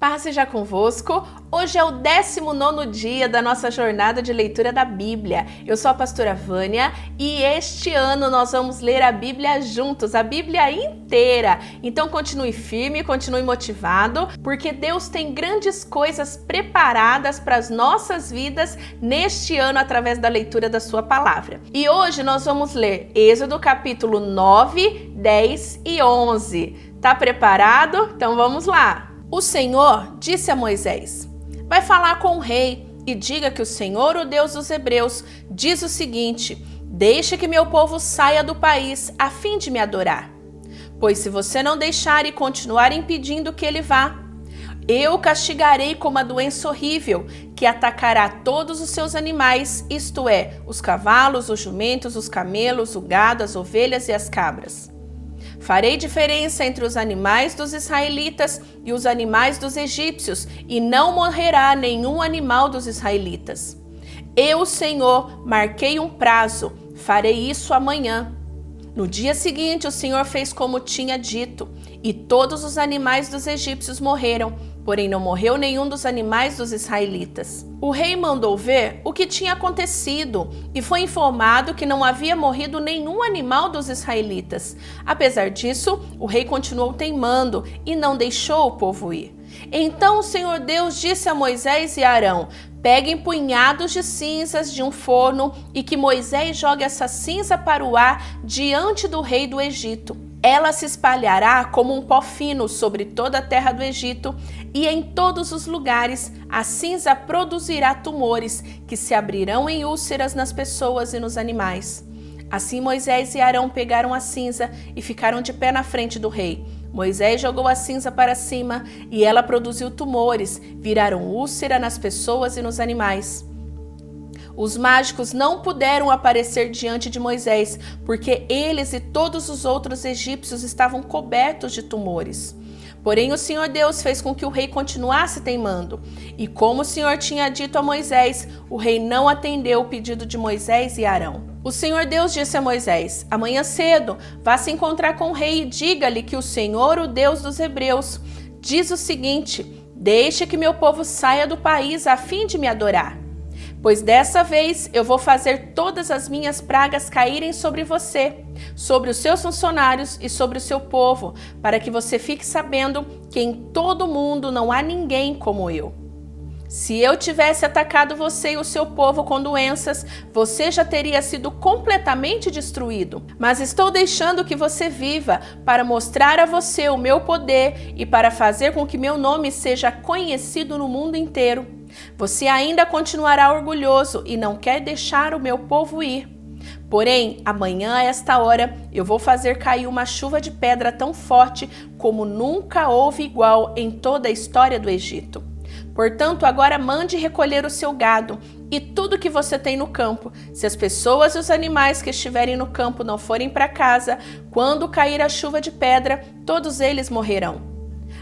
Paz seja convosco. Hoje é o 19º dia da nossa jornada de leitura da Bíblia. Eu sou a pastora Vânia e este ano nós vamos ler a Bíblia juntos, a Bíblia inteira. Então continue firme, continue motivado, porque Deus tem grandes coisas preparadas para as nossas vidas neste ano através da leitura da sua palavra. E hoje nós vamos ler Êxodo capítulo 9, 10 e 11. Tá preparado? Então vamos lá! O Senhor disse a Moisés: vai falar com o rei e diga que o Senhor, o Deus dos Hebreus, diz o seguinte: deixe que meu povo saia do país a fim de me adorar. Pois se você não deixar e continuar impedindo que ele vá, eu o castigarei com uma doença horrível que atacará todos os seus animais, isto é, os cavalos, os jumentos, os camelos, o gado, as ovelhas e as cabras. Farei diferença entre os animais dos israelitas e os animais dos egípcios, e não morrerá nenhum animal dos israelitas. Eu, Senhor, marquei um prazo, farei isso amanhã. No dia seguinte, o Senhor fez como tinha dito, e todos os animais dos egípcios morreram, porém não morreu nenhum dos animais dos israelitas. O rei mandou ver o que tinha acontecido e foi informado que não havia morrido nenhum animal dos israelitas. Apesar disso, o rei continuou teimando e não deixou o povo ir. Então o Senhor Deus disse a Moisés e Arão: peguem punhados de cinzas de um forno e que Moisés jogue essa cinza para o ar diante do rei do Egito. Ela se espalhará como um pó fino sobre toda a terra do Egito, e em todos os lugares a cinza produzirá tumores que se abrirão em úlceras nas pessoas e nos animais. Assim Moisés e Arão pegaram a cinza e ficaram de pé na frente do rei. Moisés jogou a cinza para cima e ela produziu tumores, viraram úlcera nas pessoas e nos animais. Os mágicos não puderam aparecer diante de Moisés, porque eles e todos os outros egípcios estavam cobertos de tumores. Porém, o Senhor Deus fez com que o rei continuasse teimando. E como o Senhor tinha dito a Moisés, o rei não atendeu o pedido de Moisés e Arão. O Senhor Deus disse a Moisés: amanhã cedo, vá se encontrar com o rei e diga-lhe que o Senhor, o Deus dos Hebreus, diz o seguinte: deixe que meu povo saia do país a fim de me adorar. Pois dessa vez eu vou fazer todas as minhas pragas caírem sobre você, sobre os seus funcionários e sobre o seu povo, para que você fique sabendo que em todo o mundo não há ninguém como eu. Se eu tivesse atacado você e o seu povo com doenças, você já teria sido completamente destruído. Mas estou deixando que você viva para mostrar a você o meu poder e para fazer com que meu nome seja conhecido no mundo inteiro. Você ainda continuará orgulhoso e não quer deixar o meu povo ir. Porém, amanhã a esta hora eu vou fazer cair uma chuva de pedra tão forte como nunca houve igual em toda a história do Egito. Portanto, agora mande recolher o seu gado e tudo que você tem no campo. Se as pessoas e os animais que estiverem no campo não forem para casa, quando cair a chuva de pedra, todos eles morrerão.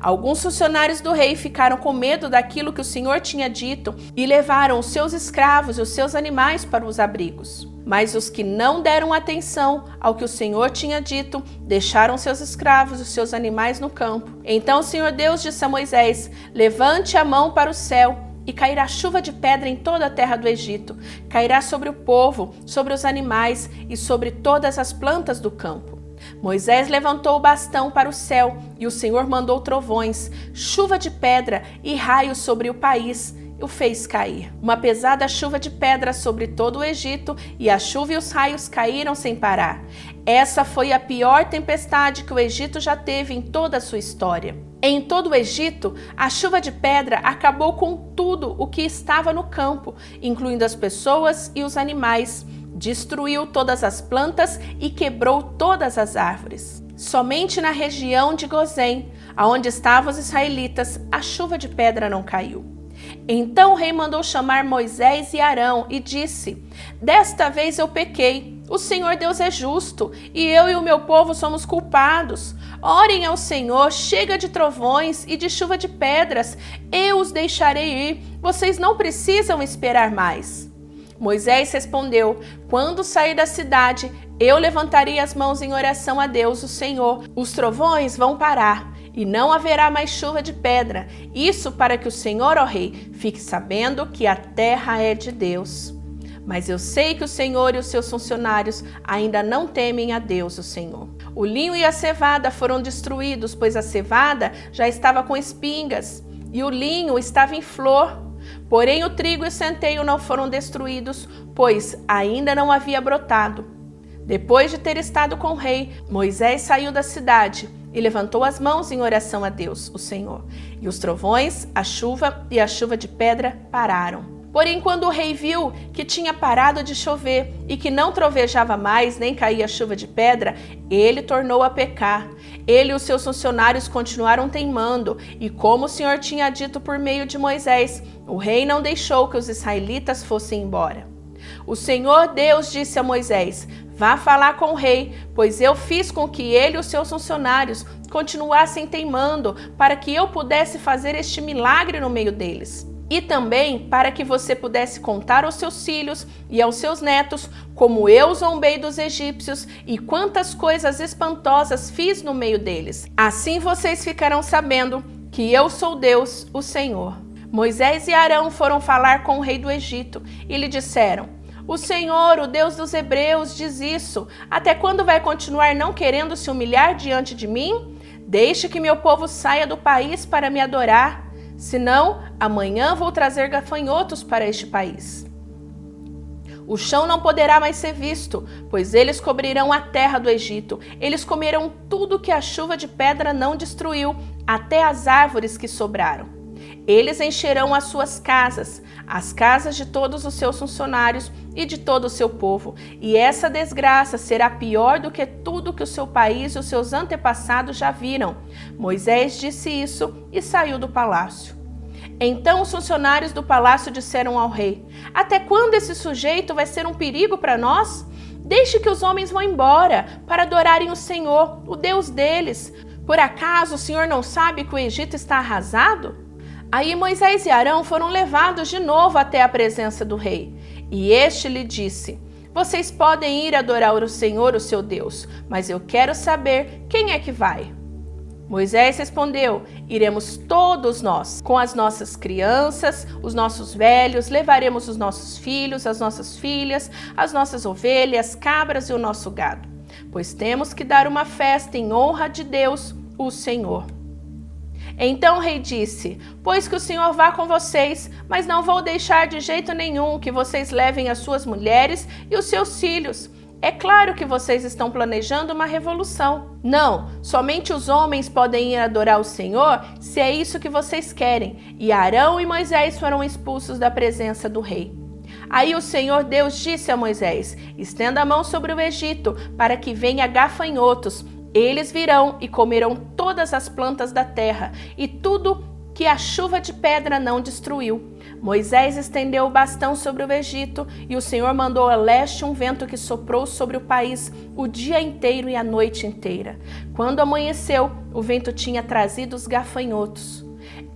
Alguns funcionários do rei ficaram com medo daquilo que o Senhor tinha dito e levaram os seus escravos e os seus animais para os abrigos. Mas os que não deram atenção ao que o Senhor tinha dito, deixaram seus escravos e os seus animais no campo. Então o Senhor Deus disse a Moisés: levante a mão para o céu e cairá chuva de pedra em toda a terra do Egito. Cairá sobre o povo, sobre os animais e sobre todas as plantas do campo. Moisés levantou o bastão para o céu e o Senhor mandou trovões, chuva de pedra e raios sobre o país e o fez cair. Uma pesada chuva de pedra sobre todo o Egito e a chuva e os raios caíram sem parar. Essa foi a pior tempestade que o Egito já teve em toda a sua história. Em todo o Egito, a chuva de pedra acabou com tudo o que estava no campo, incluindo as pessoas e os animais. Destruiu todas as plantas e quebrou todas as árvores. Somente na região de Gozém, aonde estavam os israelitas, a chuva de pedra não caiu. Então o rei mandou chamar Moisés e Arão e disse: desta vez eu pequei. O Senhor Deus é justo e eu e o meu povo somos culpados. Orem ao Senhor, chega de trovões e de chuva de pedras. Eu os deixarei ir. Vocês não precisam esperar mais. Moisés respondeu: quando sair da cidade, eu levantarei as mãos em oração a Deus, o Senhor. Os trovões vão parar e não haverá mais chuva de pedra. Isso para que o Senhor, ó rei, fique sabendo que a terra é de Deus. Mas eu sei que o Senhor e os seus funcionários ainda não temem a Deus, o Senhor. O linho e a cevada foram destruídos, pois a cevada já estava com espingas e o linho estava em flor. Porém o trigo e o centeio não foram destruídos, pois ainda não havia brotado. Depois de ter estado com o rei, Moisés saiu da cidade e levantou as mãos em oração a Deus, o Senhor. E os trovões, a chuva e a chuva de pedra pararam. Porém, quando o rei viu que tinha parado de chover e que não trovejava mais, nem caía chuva de pedra, ele tornou a pecar. Ele e os seus funcionários continuaram teimando, e como o Senhor tinha dito por meio de Moisés, o rei não deixou que os israelitas fossem embora. O Senhor Deus disse a Moisés: vá falar com o rei, pois eu fiz com que ele e os seus funcionários continuassem teimando, para que eu pudesse fazer este milagre no meio deles. E também para que você pudesse contar aos seus filhos e aos seus netos como eu zombei dos egípcios e quantas coisas espantosas fiz no meio deles. Assim vocês ficarão sabendo que eu sou Deus, o Senhor. Moisés e Arão foram falar com o rei do Egito e lhe disseram: o Senhor, o Deus dos hebreus, diz isso. Até quando vai continuar não querendo se humilhar diante de mim? Deixe que meu povo saia do país para me adorar. Senão, amanhã vou trazer gafanhotos para este país. O chão não poderá mais ser visto, pois eles cobrirão a terra do Egito. Eles comerão tudo que a chuva de pedra não destruiu, até as árvores que sobraram. Eles encherão as suas casas, as casas de todos os seus funcionários e de todo o seu povo. E essa desgraça será pior do que tudo que o seu país e os seus antepassados já viram. Moisés disse isso e saiu do palácio. Então os funcionários do palácio disseram ao rei: até quando esse sujeito vai ser um perigo para nós? Deixe que os homens vão embora para adorarem o Senhor, o Deus deles. Por acaso o Senhor não sabe que o Egito está arrasado? Aí Moisés e Arão foram levados de novo até a presença do rei. E este lhe disse: vocês podem ir adorar o Senhor, o seu Deus, mas eu quero saber quem é que vai. Moisés respondeu: iremos todos nós, com as nossas crianças, os nossos velhos, levaremos os nossos filhos, as nossas filhas, as nossas ovelhas, cabras e o nosso gado, pois temos que dar uma festa em honra de Deus, o Senhor. Então o rei disse: pois que o Senhor vá com vocês, mas não vou deixar de jeito nenhum que vocês levem as suas mulheres e os seus filhos. É claro que vocês estão planejando uma revolução. Não, somente os homens podem ir adorar o Senhor se é isso que vocês querem. E Arão e Moisés foram expulsos da presença do rei. Aí o Senhor Deus disse a Moisés: estenda a mão sobre o Egito, para que venha gafanhotos. Eles virão e comerão todas as plantas da terra e tudo que a chuva de pedra não destruiu. Moisés estendeu o bastão sobre o Egito e o Senhor mandou a leste um vento que soprou sobre o país o dia inteiro e a noite inteira. Quando amanheceu, o vento tinha trazido os gafanhotos.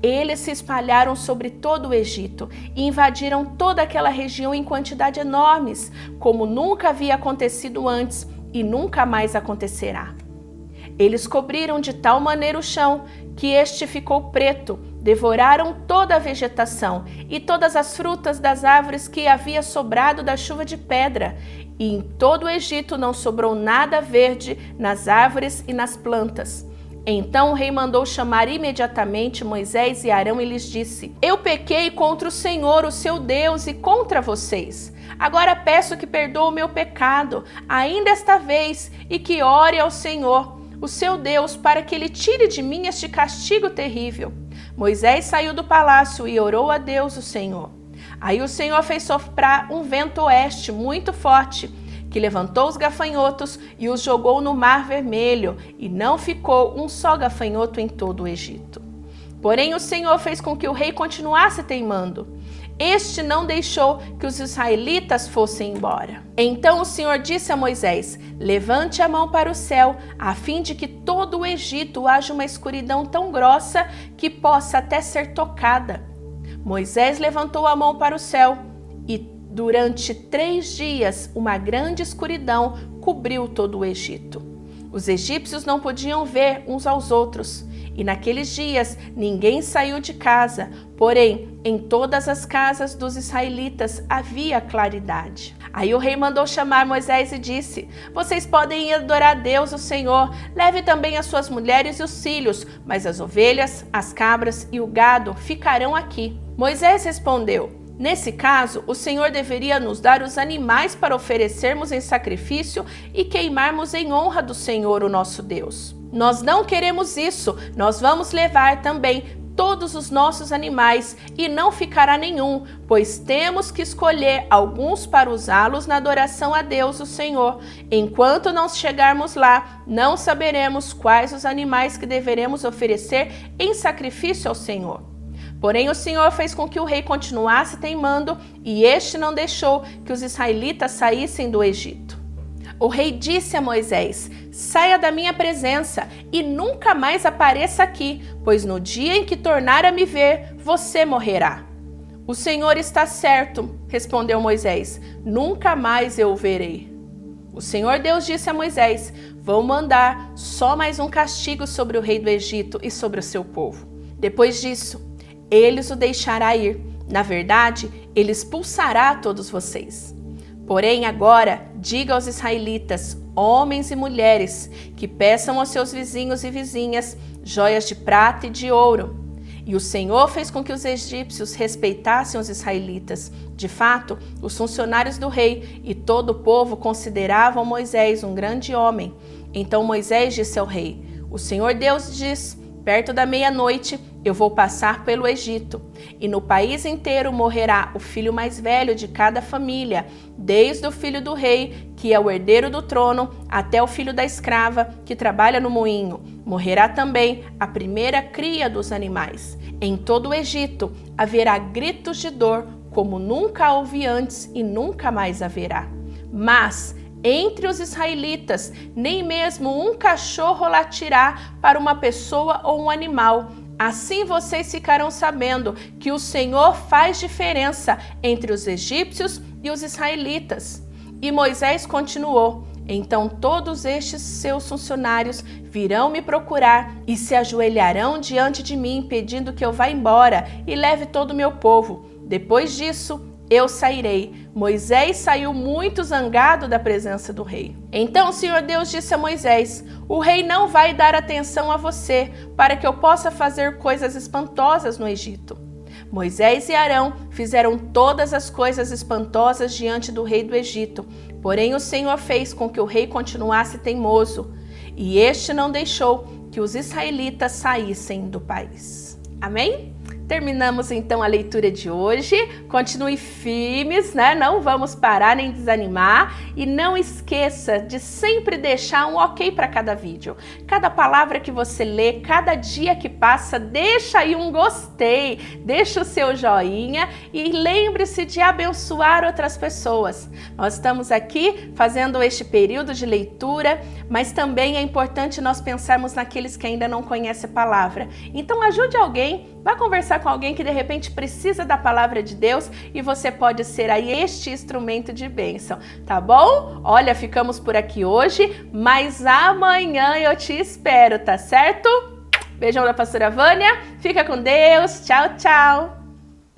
Eles se espalharam sobre todo o Egito e invadiram toda aquela região em quantidade enormes, como nunca havia acontecido antes e nunca mais acontecerá. Eles cobriram de tal maneira o chão que este ficou preto, devoraram toda a vegetação e todas as frutas das árvores que havia sobrado da chuva de pedra, e em todo o Egito não sobrou nada verde nas árvores e nas plantas. Então o rei mandou chamar imediatamente Moisés e Arão e lhes disse: eu pequei contra o Senhor, o seu Deus, e contra vocês. Agora peço que perdoe o meu pecado, ainda esta vez, e que ore ao Senhor, o seu Deus, para que ele tire de mim este castigo terrível. Moisés saiu do palácio e orou a Deus, o Senhor. Aí o Senhor fez soprar um vento oeste muito forte, que levantou os gafanhotos e os jogou no Mar Vermelho, e não ficou um só gafanhoto em todo o Egito. Porém o Senhor fez com que o rei continuasse teimando. Este não deixou que os israelitas fossem embora. Então o Senhor disse a Moisés: levante a mão para o céu, a fim de que todo o Egito haja uma escuridão tão grossa que possa até ser tocada. Moisés levantou a mão para o céu e durante 3 dias uma grande escuridão cobriu todo o Egito. Os egípcios não podiam ver uns aos outros E naqueles dias ninguém saiu de casa, porém em todas as casas dos israelitas havia claridade. Aí o rei mandou chamar Moisés e disse: vocês podem ir adorar a Deus, o Senhor. Leve também as suas mulheres e os filhos, mas as ovelhas, as cabras e o gado ficarão aqui. Moisés respondeu: nesse caso, o Senhor deveria nos dar os animais para oferecermos em sacrifício e queimarmos em honra do Senhor, o nosso Deus. Nós não queremos isso, nós vamos levar também todos os nossos animais e não ficará nenhum, pois temos que escolher alguns para usá-los na adoração a Deus, o Senhor. Enquanto não chegarmos lá, não saberemos quais os animais que deveremos oferecer em sacrifício ao Senhor. Porém, o Senhor fez com que o rei continuasse teimando e este não deixou que os israelitas saíssem do Egito. O rei disse a Moisés: saia da minha presença e nunca mais apareça aqui, pois no dia em que tornar a me ver, você morrerá. O Senhor está certo, respondeu Moisés, nunca mais eu o verei. O Senhor Deus disse a Moisés: vou mandar só mais um castigo sobre o rei do Egito e sobre o seu povo. Depois disso, ele o deixará ir. Na verdade, ele expulsará todos vocês. Porém, agora, diga aos israelitas, homens e mulheres, que peçam aos seus vizinhos e vizinhas joias de prata e de ouro. E o Senhor fez com que os egípcios respeitassem os israelitas. De fato, os funcionários do rei e todo o povo consideravam Moisés um grande homem. Então Moisés disse ao rei: o Senhor Deus diz: perto da meia-noite eu vou passar pelo Egito, e no país inteiro morrerá o filho mais velho de cada família, desde o filho do rei, que é o herdeiro do trono, até o filho da escrava, que trabalha no moinho. Morrerá também a primeira cria dos animais. Em todo o Egito haverá gritos de dor, como nunca houve antes e nunca mais haverá. Mas entre os israelitas, nem mesmo um cachorro latirá para uma pessoa ou um animal. Assim vocês ficarão sabendo que o Senhor faz diferença entre os egípcios e os israelitas. E Moisés continuou: então todos estes seus funcionários virão me procurar e se ajoelharão diante de mim, pedindo que eu vá embora e leve todo o meu povo. Depois disso, eu sairei. Moisés saiu muito zangado da presença do rei. Então o Senhor Deus disse a Moisés: o rei não vai dar atenção a você, para que eu possa fazer coisas espantosas no Egito. Moisés e Arão fizeram todas as coisas espantosas diante do rei do Egito. Porém o Senhor fez com que o rei continuasse teimoso, e este não deixou que os israelitas saíssem do país. Amém? Terminamos então a leitura de hoje. Continue firmes, né? Não vamos parar nem desanimar. E não esqueça de sempre deixar um ok para cada vídeo. Cada palavra que você lê, cada dia que passa, deixa aí um gostei, deixa o seu joinha e lembre-se de abençoar outras pessoas. Nós estamos aqui fazendo este período de leitura, mas também é importante nós pensarmos naqueles que ainda não conhecem a palavra. Então ajude alguém, vá conversar com alguém que de repente precisa da palavra de Deus e você pode ser aí este instrumento de bênção, tá bom? Olha, ficamos por aqui hoje, mas amanhã eu te espero, tá certo? Beijão da pastora Vânia, fica com Deus, tchau, tchau!